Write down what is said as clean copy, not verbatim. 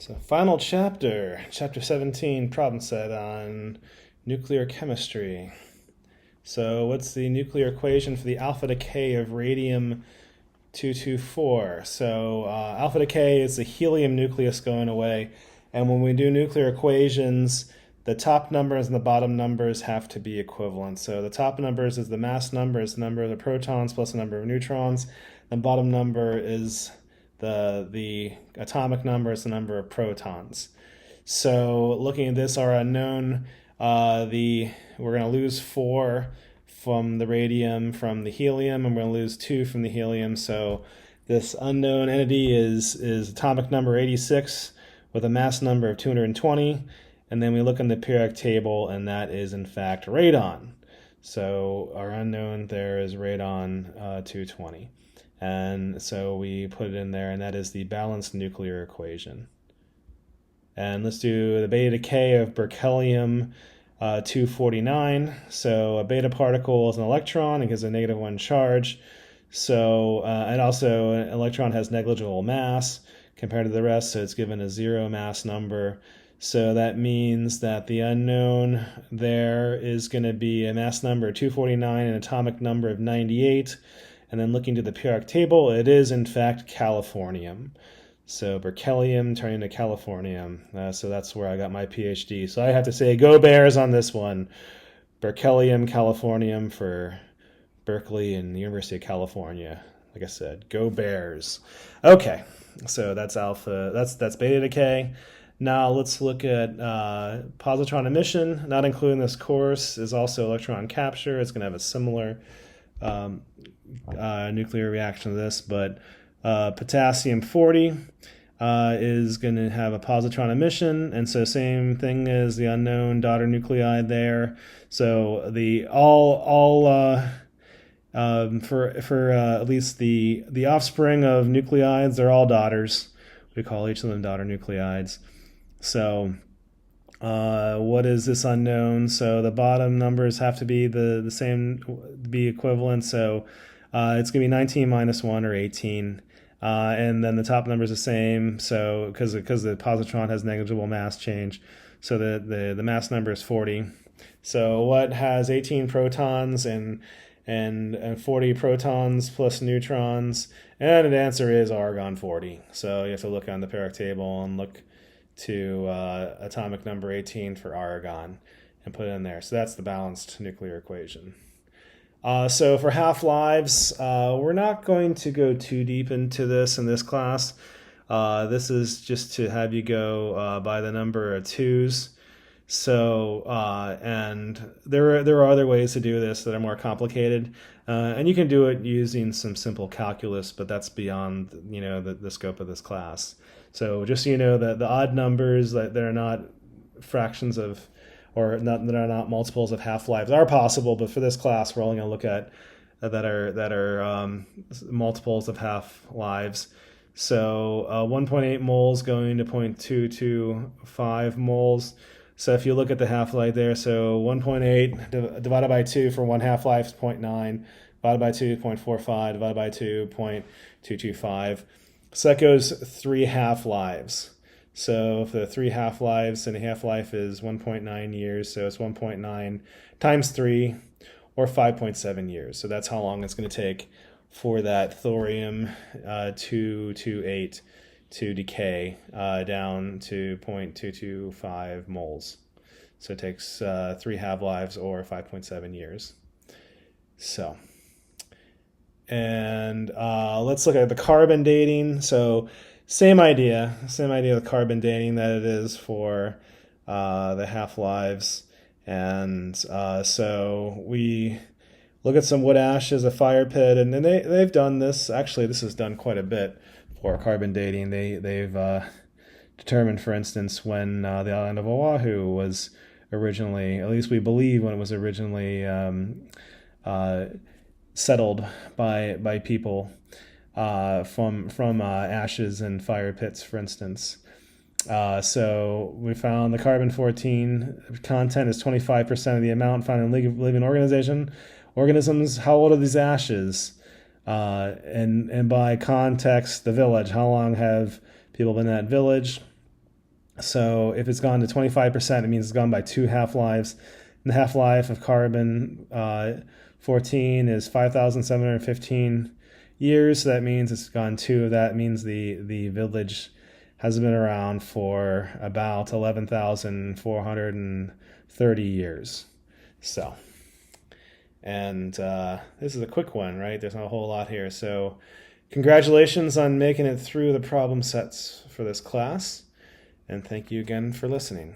So, final chapter, chapter 17, problem set on nuclear chemistry. So, what's the nuclear equation for the alpha decay of radium 224? So, alpha decay is the helium nucleus going away. And when we do nuclear equations, the top numbers and the bottom numbers have to be equivalent. So, the top numbers is the mass number, is the number of the protons plus the number of neutrons. The bottom number is the atomic number is the number of protons. So looking at this, our unknown, we're going to lose 4 from the radium from the helium, and we're going to lose 2 from the helium. So this unknown entity is atomic number 86 with a mass number of 220. And then we look in the periodic table, and that is in fact radon. So our unknown there is radon 220. And so we put it in there, and that is the balanced nuclear equation. And let's do the beta decay of berkelium 249. So a beta particle is an electron. It gives a -1 charge. So and also an electron has negligible mass compared to the rest, so it's given a 0 mass number. So that means that the unknown there is going to be a mass number of 249 and an atomic number of 98. And then looking to the periodic table, it is in fact californium. So berkelium turning to californium. So that's where I got my PhD. So I have to say, go Bears on this one. Berkelium, californium for Berkeley and the University of California. Like I said, go Bears. Okay, so that's alpha. That's beta decay. Now let's look at positron emission. Not including this course is also electron capture. It's going to have a similar nuclear reaction to this, but potassium 40 is going to have a positron emission, and so same thing as the unknown daughter nuclide there. So the for at least the offspring of nuclides, they're all daughters. We call each of them daughter nuclides. So what is this unknown? So the bottom numbers have to be the same, be equivalent. So it's going to be 19 minus 1 or 18. And then the top number is the same. So because the positron has negligible mass change. So the mass number is 40. So what has 18 protons and 40 protons plus neutrons? And the answer is argon 40. So you have to look on the periodic table and look to atomic number 18 for argon and put it in there. So that's the balanced nuclear equation. So for half-lives, we're not going to go too deep into this in this class. This is just to have you go by the number of 2s. So, and there are other ways to do this that are more complicated. And you can do it using some simple calculus, but that's beyond, the scope of this class. So just so you know that the odd numbers that are not fractions of, or not, that are not multiples of half-lives are possible, but for this class, we're only going to look at that are multiples of half-lives. So 1.8 moles going to 0.225 moles. So if you look at the half-life there, so 1.8 divided by 2 for one half-life is 0.9, divided by 2, 0.45, divided by 2, 0.225. So that goes 3 half-lives. So if the 3 half-lives and a half-life is 1.9 years, so it's 1.9 times 3, or 5.7 years. So that's how long it's going to take for that thorium 228 to decay down to 0.225 moles. So it takes 3 half-lives or 5.7 years. So, and let's look at the carbon dating. So same idea with carbon dating that it is for the half-lives. And so we look at some wood ash as a fire pit, and they've done this. Actually, this is done quite a bit for carbon dating. They've determined, for instance, when the island of Oahu was originally, at least we believe when it was originally settled by people from ashes and fire pits, for instance. So we found the carbon-14 content is 25% of the amount found in living organisms. How old are these ashes? And by context, the village. How long have people been in that village? So if it's gone to 25%, it means it's gone by 2 half-lives. And the half-life of carbon 14 is 5,715 years. So that means it's gone 2 of that. It means the village has been around for about 11,430 years. So, and this is a quick one, right? There's not a whole lot here. So congratulations on making it through the problem sets for this class. And thank you again for listening.